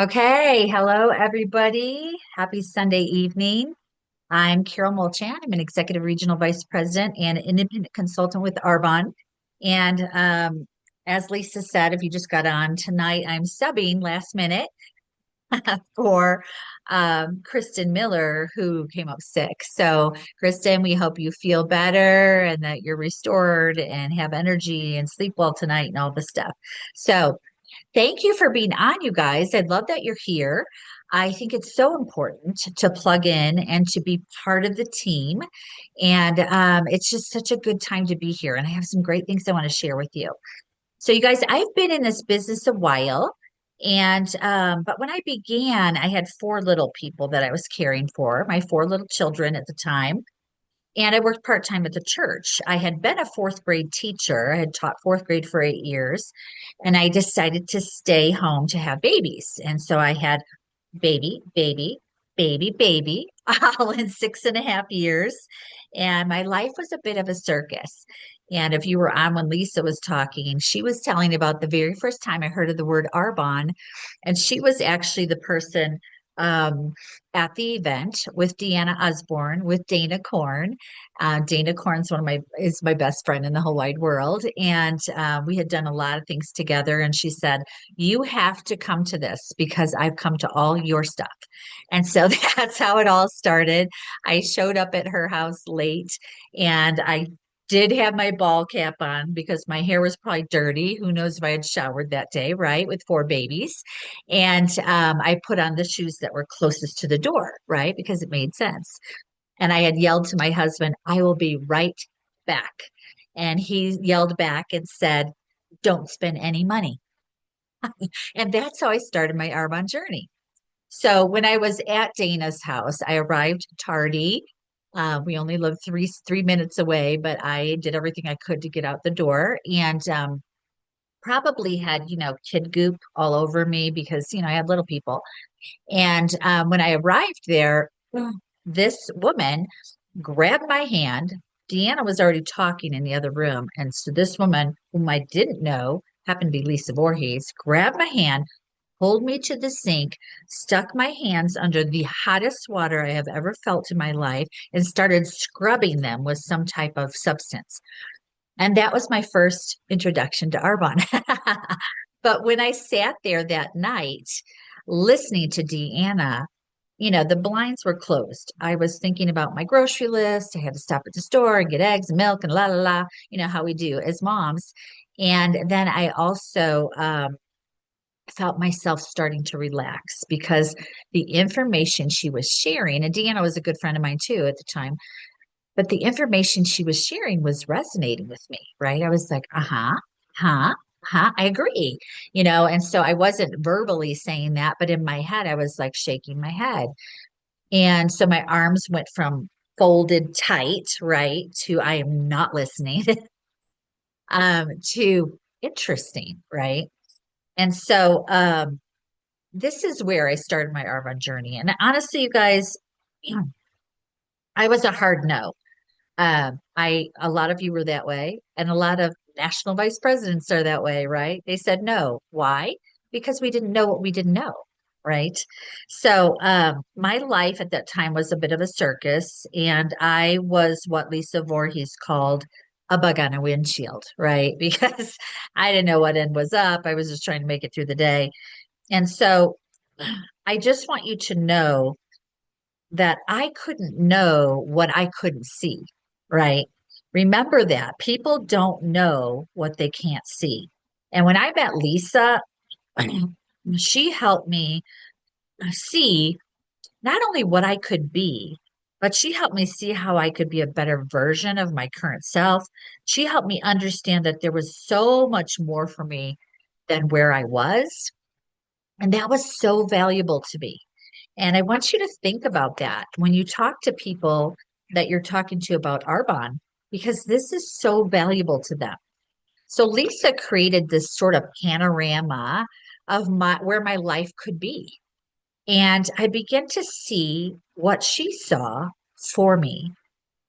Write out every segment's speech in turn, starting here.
Okay, hello everybody. Happy Sunday evening. I'm Karyl Molchan. I'm an executive regional vice president and independent consultant with Arbonne. And as Lisa said, if you just got on tonight, I'm subbing last minute for Kristen Miller, who came up sick. So, Kristen, we hope you feel better and that you're restored and have energy and sleep well tonight and all the stuff. So, thank you for being on, you guys. I love that you're here. I think it's so important to plug in and to be part of the team. And it's just such a good time to be here. And I have some great things I want to share with you. So, you guys, I've been in this business a while. And, but when I began, I had four little people that I was caring for, my four little children at the time. And I worked part time at the church. I had been a fourth grade teacher. I had taught fourth grade for 8 years, and I decided to stay home to have babies. And so I had baby, baby, baby, all in 6.5 years. And my life was a bit of a circus. And if you were on when Lisa was talking, she was telling about the very first time I heard of the word Arbonne. And she was actually the person um, at the event with Deanna Osborne, with Dana Corn. Dana Corn's is my best friend in the whole wide world. And we had done a lot of things together. And she said, you have to come to this because I've come to all your stuff. And so that's how it all started. I showed up at her house late and I did have my ball cap on because my hair was probably dirty. Who knows if I had showered that day, right? With four babies. And I put on the shoes that were closest to the door, right? Because it made sense. And I had yelled to my husband, I will be right back. And he yelled back and said, don't spend any money. And that's how I started my Arbonne journey. So when I was at Dana's house, I arrived tardy. We only lived three minutes away, but I did everything I could to get out the door and probably had, kid goop all over me because, I had little people. And when I arrived there, this woman grabbed my hand. Deanna was already talking in the other room. And so this woman, whom I didn't know, happened to be Lisa Voorhees, grabbed my hand, pulled me to the sink, stuck my hands under the hottest water I have ever felt in my life, and started scrubbing them with some type of substance. And that was my first introduction to Arbonne. But when I sat there that night listening to Deanna, the blinds were closed. I was thinking about my grocery list. I had to stop at the store and get eggs and milk and la la la, how we do as moms. And then I also felt myself starting to relax because the information she was sharing, and Deanna was a good friend of mine too at the time, but the information she was sharing was resonating with me, right? I was like, huh, I agree, and so I wasn't verbally saying that, but in my head, I was like shaking my head. And so my arms went from folded tight, right, to I am not listening, to interesting, right? And so this is where I started my Arbonne journey. And honestly, you guys, I was a hard no. A lot of you were that way, and a lot of national vice presidents are that way, right? They said no. Why? Because we didn't know what we didn't know, right? So, my life at that time was a bit of a circus, and I was what Lisa Voorhees called a bug on a windshield, right? Because I didn't know what end was up. I was just trying to make it through the day. And so, I just want you to know that I couldn't know what I couldn't see, right? Remember that people don't know what they can't see. And when I met Lisa, she helped me see not only what I could be, but she helped me see how I could be a better version of my current self. She helped me understand that there was so much more for me than where I was. And that was so valuable to me. And I want you to think about that when you talk to people that you're talking to about Arbonne, because this is so valuable to them. So Lisa created this sort of panorama of where my life could be. And I began to see what she saw for me.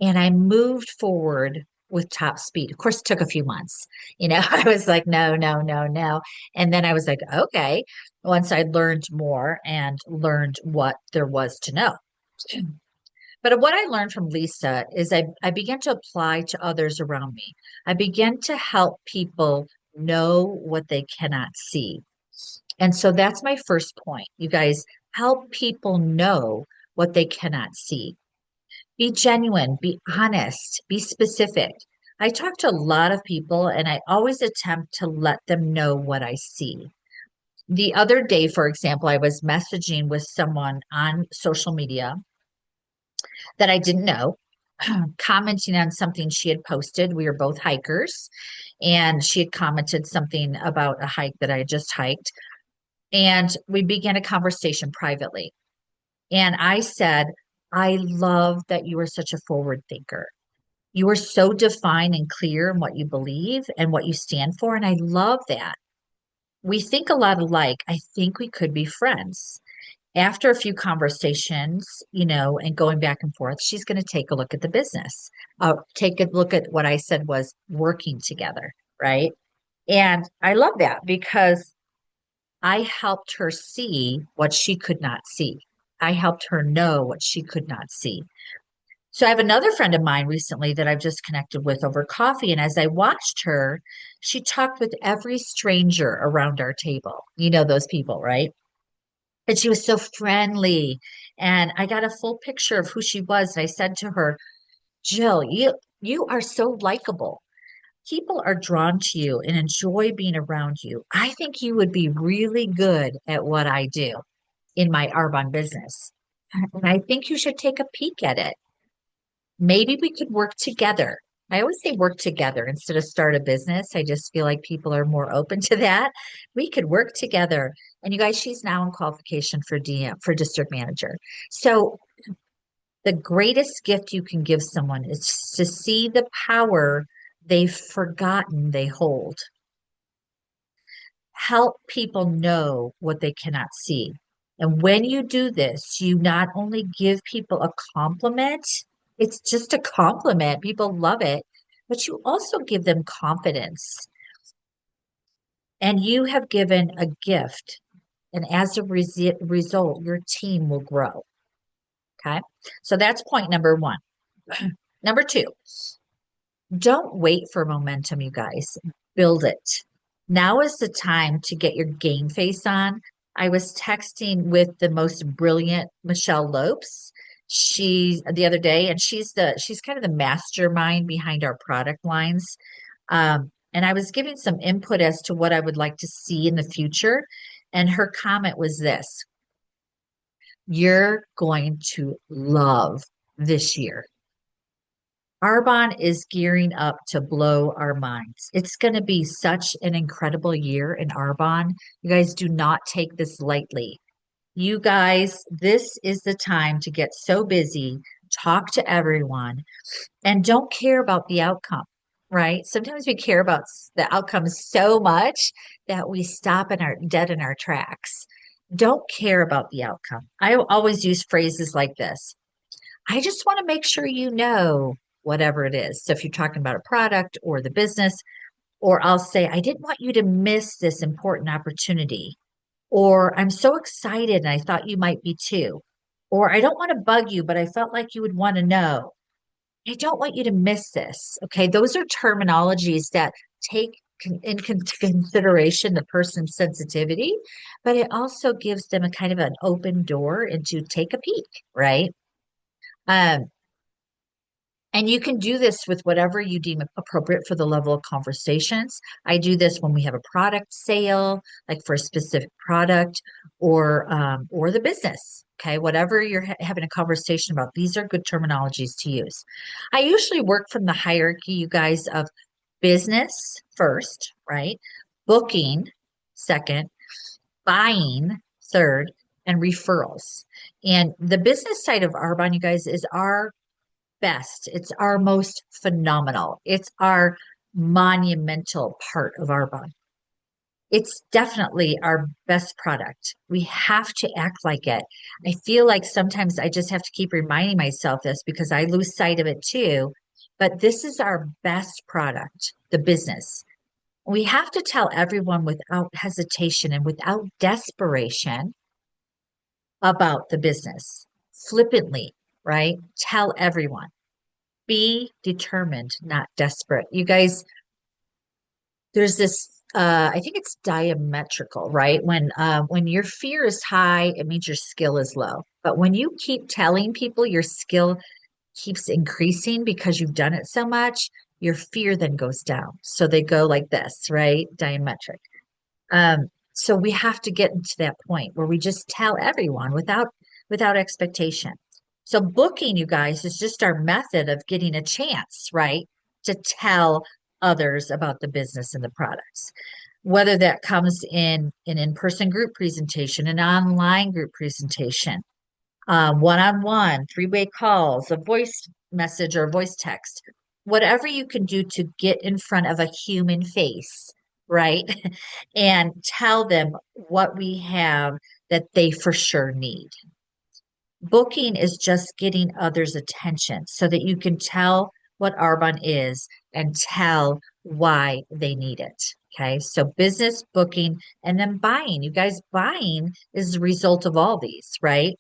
And I moved forward with top speed. Of course, it took a few months. I was like, no, no, no, no. And then I was like, okay, once I learned more and learned what there was to know. But what I learned from Lisa is I began to apply to others around me. I began to help people know what they cannot see. And so that's my first point. You guys help people know what they cannot see. Be genuine, be honest, be specific. I talk to a lot of people and I always attempt to let them know what I see. The other day, for example, I was messaging with someone on social media that I didn't know, commenting on something she had posted. We were both hikers, and she had commented something about a hike that I had just hiked. And we began a conversation privately. And I said, I love that you are such a forward thinker. You are so defined and clear in what you believe and what you stand for. And I love that. We think a lot alike. I think we could be friends. After a few conversations, and going back and forth, she's going to take a look at the business. Take a look at what I said was working together, right? And I love that because I helped her see what she could not see. I helped her know what she could not see. So I have another friend of mine recently that I've just connected with over coffee. And as I watched her, she talked with every stranger around our table. You know those people, right? And she was so friendly. And I got a full picture of who she was. And I said to her, Jill, you are so likable. People are drawn to you and enjoy being around you. I think you would be really good at what I do in my Arbonne business. And I think you should take a peek at it. Maybe we could work together. I always say work together instead of start a business. I just feel like people are more open to that. We could work together. And you guys, she's now in qualification for DM, for district manager. So the greatest gift you can give someone is to see the power they've forgotten they hold. Help people know what they cannot see. And when you do this, you not only give people a compliment, it's just a compliment, people love it, but you also give them confidence. And you have given a gift. And as a result, your team will grow. Okay. So that's point number one. Number two, don't wait for momentum, you guys. Build it. Now is the time to get your game face on. I was texting with the most brilliant Michelle Lopes. She's the other day, and she's kind of the mastermind behind our product lines. And I was giving some input as to what I would like to see in the future. And her comment was this: you're going to love this year. Arbonne is gearing up to blow our minds. It's going to be such an incredible year in Arbonne. You guys do not take this lightly. You guys, this is the time to get so busy, talk to everyone, and don't care about the outcome, right? Sometimes we care about the outcome so much that we stop in our dead in our tracks. Don't care about the outcome. I always use phrases like this. I just want to make sure you know whatever it is. So if you're talking about a product or the business, or I'll say, I didn't want you to miss this important opportunity. Or I'm so excited and I thought you might be too. Or I don't want to bug you, but I felt like you would want to know. I don't want you to miss this. Okay. Those are terminologies that take consideration the person's sensitivity, but it also gives them a kind of an open door into take a peek, right? Um, and you can do this with whatever you deem appropriate for the level of conversations. I do this when we have a product sale, like for a specific product or the business. Okay, whatever you're having a conversation about, these are good terminologies to use. I usually work from the hierarchy, you guys, of business first, right? Booking second, buying third, and referrals. And the business side of Arbonne, you guys, is our best. It's our most phenomenal. It's our monumental part of Arbonne. It's definitely our best product. We have to act like it. I feel like sometimes I just have to keep reminding myself this because I lose sight of it too. but this is our best product, the business. We have to tell everyone without hesitation and without desperation about the business. Flippantly, right? Tell everyone. Be determined, not desperate. You guys, there's this I think it's diametrical, right? When your fear is high, it means your skill is low. But when you keep telling people your skill keeps increasing because you've done it so much, your fear then goes down. So they go like this, right? Diametric. So we have to get into that point where we just tell everyone without expectation. So booking, you guys, is just our method of getting a chance, right? To tell others about the business and the products. Whether that comes in an in-person group presentation, an online group presentation, one-on-one, three-way calls, a voice message or voice text, whatever you can do to get in front of a human face, right? And tell them what we have that they for sure need. Booking is just getting others' attention so that you can tell what Arbonne is and tell why they need it. Okay, so business, booking, and then buying. You guys, buying is the result of all these, right?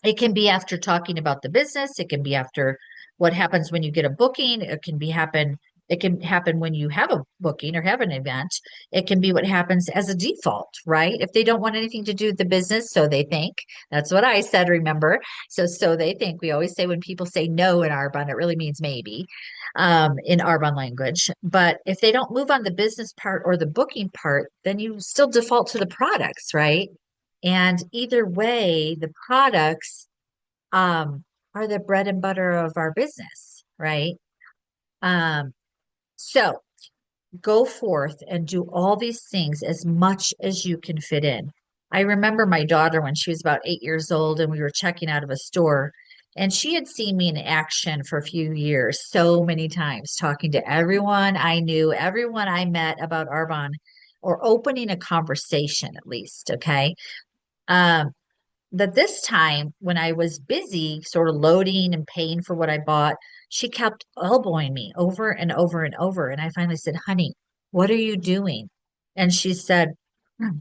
It can be after talking about the business. It can be after what happens when you get a booking. It can happen when you have a booking or have an event. It can be what happens as a default, right? If they don't want anything to do with the business, so they think. That's what I said, remember? So they think. We always say when people say no in Arbonne, it really means maybe in Arbonne language. But if they don't move on the business part or the booking part, then you still default to the products, right? And either way, the products are the bread and butter of our business, right? Um, so go forth and do all these things as much as you can fit in. I remember my daughter when she was about 8 years old and we were checking out of a store, and she had seen me in action for a few years, so many times, talking to everyone I knew, everyone I met about Arbonne, or opening a conversation at least, okay? Um, but this time, when I was busy sort of loading and paying for what I bought, she kept elbowing me over and over and over. And I finally said, Honey, what are you doing? And she said, "Hmm."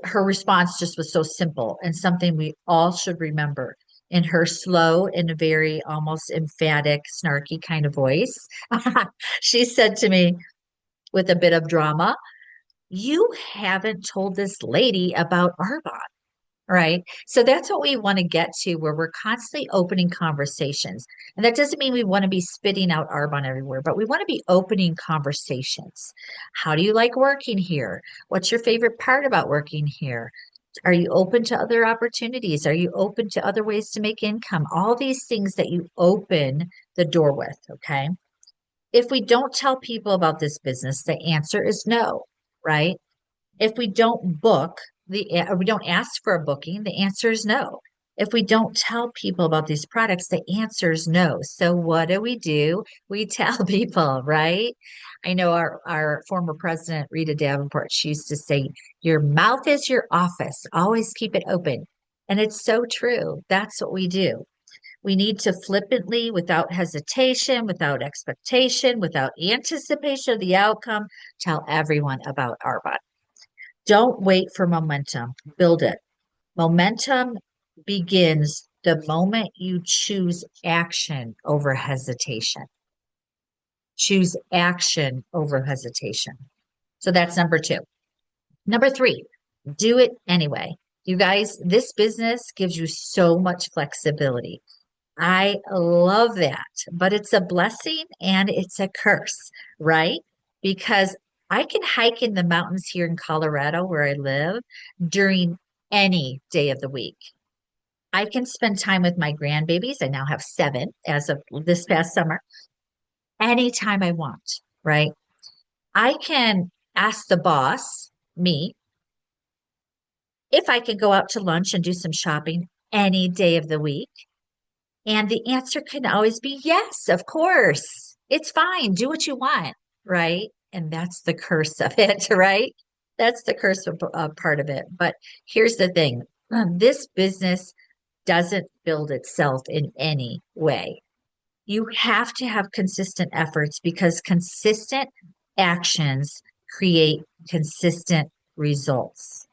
Her response just was so simple and something we all should remember. In her slow and very almost emphatic, snarky kind of voice, she said to me with a bit of drama, You haven't told this lady about Arbonne. Right. So that's what we want to get to, where we're constantly opening conversations. And that doesn't mean we want to be spitting out Arbonne everywhere, but we want to be opening conversations. How do you like working here? What's your favorite part about working here? Are you open to other opportunities? Are you open to other ways to make income? All these things that you open the door with. Okay. If we don't tell people about this business, the answer is no, right? If we don't book or we don't ask for a booking, the answer is no. If we don't tell people about these products, the answer is no. So what do? We tell people, right? I know our former president, Rita Davenport, she used to say, your mouth is your office. Always keep it open. And it's so true. That's what we do. We need to flippantly, without hesitation, without expectation, without anticipation of the outcome, tell everyone about our body. Don't wait for momentum, build it. Momentum begins the moment you choose action over hesitation. Choose action over hesitation. So that's number two. Number three, do it anyway. You guys, this business gives you so much flexibility. I love that, but it's a blessing and it's a curse, right? Because I can hike in the mountains here in Colorado where I live during any day of the week. I can spend time with my grandbabies. I now have seven as of this past summer, anytime I want, right? I can ask the boss, me, if I can go out to lunch and do some shopping any day of the week. And the answer can always be yes, of course. It's fine. Do what you want, right? And that's the curse of it, right? That's the curse of, part of it. But here's the thing. This business doesn't build itself in any way. You have to have consistent efforts because consistent actions create consistent results.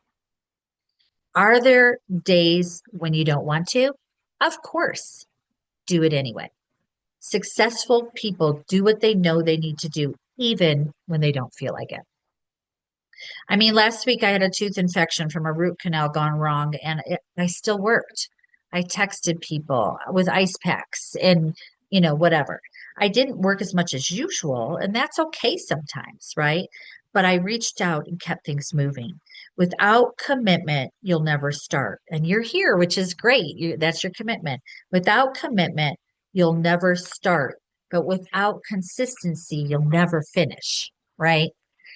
Are there days when you don't want to? Of course, do it anyway. Successful people do what they know they need to do, even when they don't feel like it. I mean, last week I had a tooth infection from a root canal gone wrong, and I still worked. I texted people with ice packs and, whatever. I didn't work as much as usual, and that's okay sometimes, right? But I reached out and kept things moving. Without commitment, you'll never start. And you're here, which is great. That's your commitment. Without commitment, you'll never start. But without consistency, you'll never finish, right?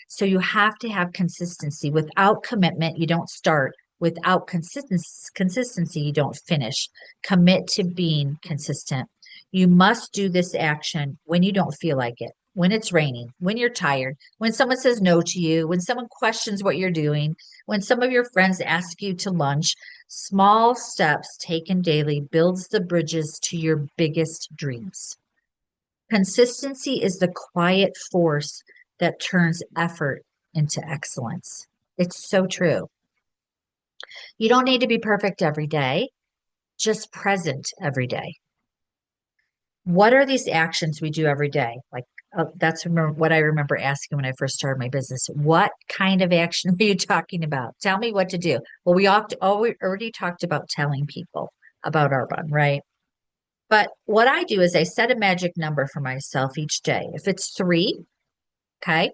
So you have to have consistency. Without commitment, you don't start. Without consistency, you don't finish. Commit to being consistent. You must do this action when you don't feel like it, when it's raining, when you're tired, when someone says no to you, when someone questions what you're doing, when some of your friends ask you to lunch. Small steps taken daily builds the bridges to your biggest dreams. Consistency is the quiet force that turns effort into excellence. It's so true. You don't need to be perfect every day, just present every day. What are these actions we do every day? Like, that's what I remember asking when I first started my business. What kind of action are you talking about? Tell me what to do. Well, we already talked about telling people about Arbonne, right? But what I do is I set a magic number for myself each day. If it's three, okay,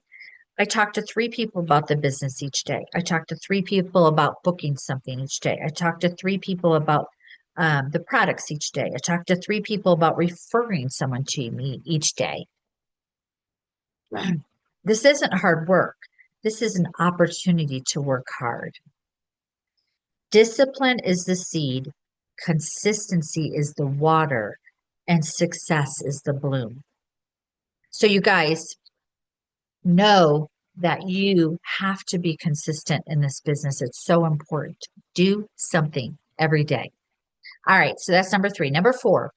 I talk to three people about the business each day. I talk to three people about booking something each day. I talk to three people about the products each day. I talk to three people about referring someone to me each day. This isn't hard work. This is an opportunity to work hard. Discipline is the seed, consistency is the water, and success is the bloom. So, you guys, know that you have to be consistent in this business. It's so important. Do something every day. All right, so that's number three. Number four,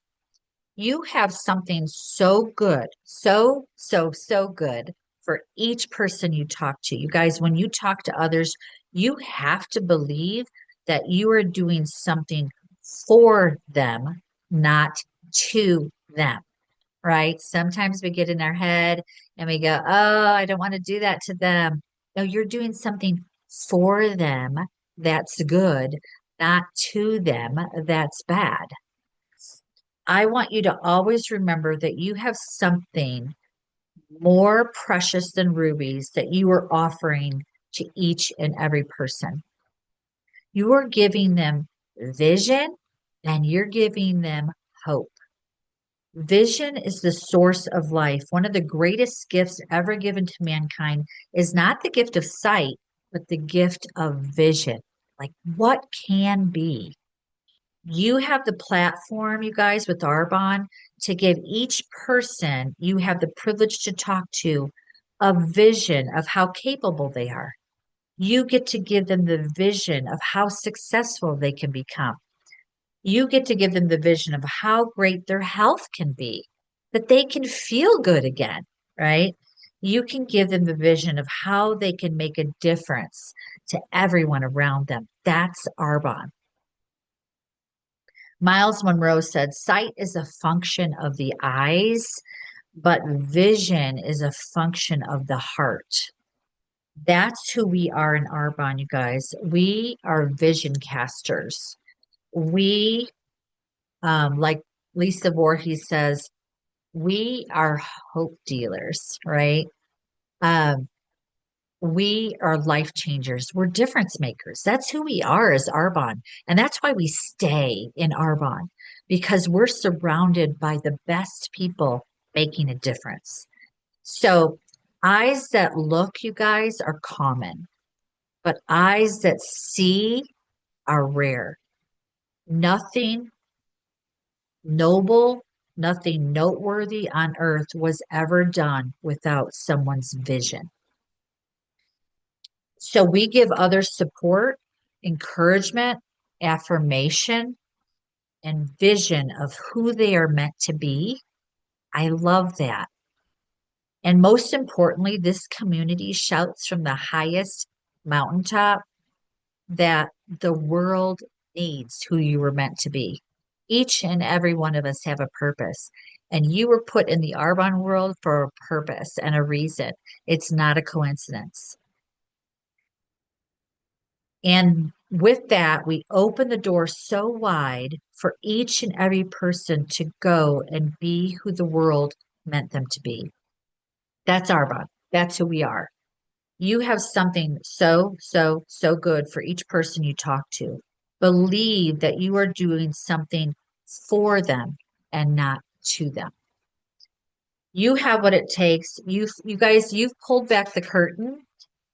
you have something so good, so good for each person you talk to. You guys, when you talk to others, you have to believe that you are doing something for them, not to them, right? Sometimes we get in our head and we go, oh, I don't want to do that to them. No, you're doing something for them that's good, not to them that's bad. I want you to always remember that you have something more precious than rubies that you are offering to each and every person. You are giving them vision and you're giving them hope. Vision is the source of life. One of the greatest gifts ever given to mankind is not the gift of sight, but the gift of vision. Like what can be? You have the platform, you guys, with Arbonne to give each person you have the privilege to talk to a vision of how capable they are. You get to give them the vision of how successful they can become. You get to give them the vision of how great their health can be, that they can feel good again, right? You can give them the vision of how they can make a difference to everyone around them. That's Arbonne. Miles Monroe said, sight is a function of the eyes, but vision is a function of the heart. That's who we are in Arbonne, you guys. We are vision casters. We, like Lisa Voorhees says, we are hope dealers, right? Um, we are life changers. We're difference makers. That's who we are as Arbonne. And that's why we stay in Arbonne because we're surrounded by the best people making a difference. So, eyes that look, you guys, are common, but eyes that see are rare. Nothing noble, nothing noteworthy on earth was ever done without someone's vision. So we give others support, encouragement, affirmation, and vision of who they are meant to be. I love that. And most importantly, this community shouts from the highest mountaintop that the world needs who you were meant to be. Each and every one of us have a purpose, and you were put in the Arbonne world for a purpose and a reason. It's not a coincidence. And with that, we open the door so wide for each and every person to go and be who the world meant them to be. That's Arbonne. That's who we are. You have something so good for each person you talk to. Believe that you are doing something for them and not to them. You have what it takes. You guys, you've pulled back the curtain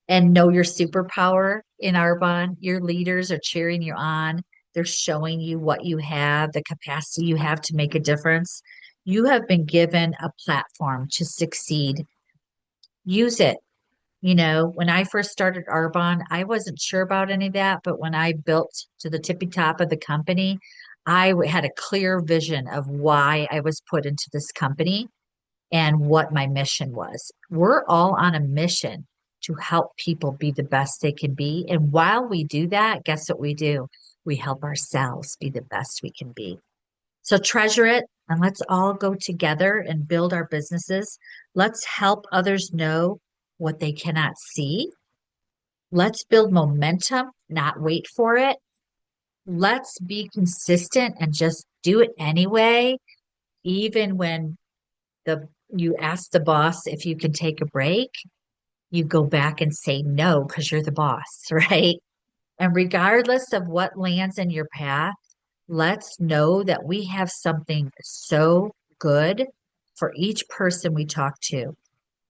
and know your superpower in Arbonne. Your leaders are cheering you on. They're showing you what you have, the capacity you have to make a difference. You have been given a platform to succeed. Use it. You know, when I first started Arbonne, I wasn't sure about any of that, but when I built to the tippy top of the company, had a clear vision of why I was put into this company and what my mission was. We're all on a mission to help people be the best they can be. And while we do that, guess what we do? We help ourselves be the best we can be. So treasure it and let's all go together and build our businesses. Let's help others know what they cannot see. Let's build momentum, not wait for it. Let's be consistent and just do it anyway, even when the you ask the boss if you can take a break, you go back and say no because you're the boss, right? And regardless of what lands in your path, let's know that we have something so good for each person we talk to.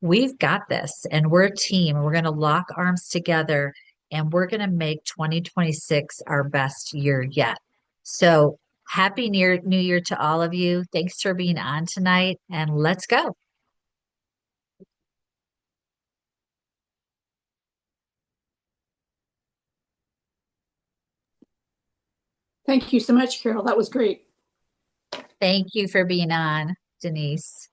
We've got this and we're a team and we're going to lock arms together and we're going to make 2026 our best year yet. So happy New Year to all of you. Thanks for being on tonight and let's go. Thank you so much, Carol. That was great. Thank you for being on, Denise.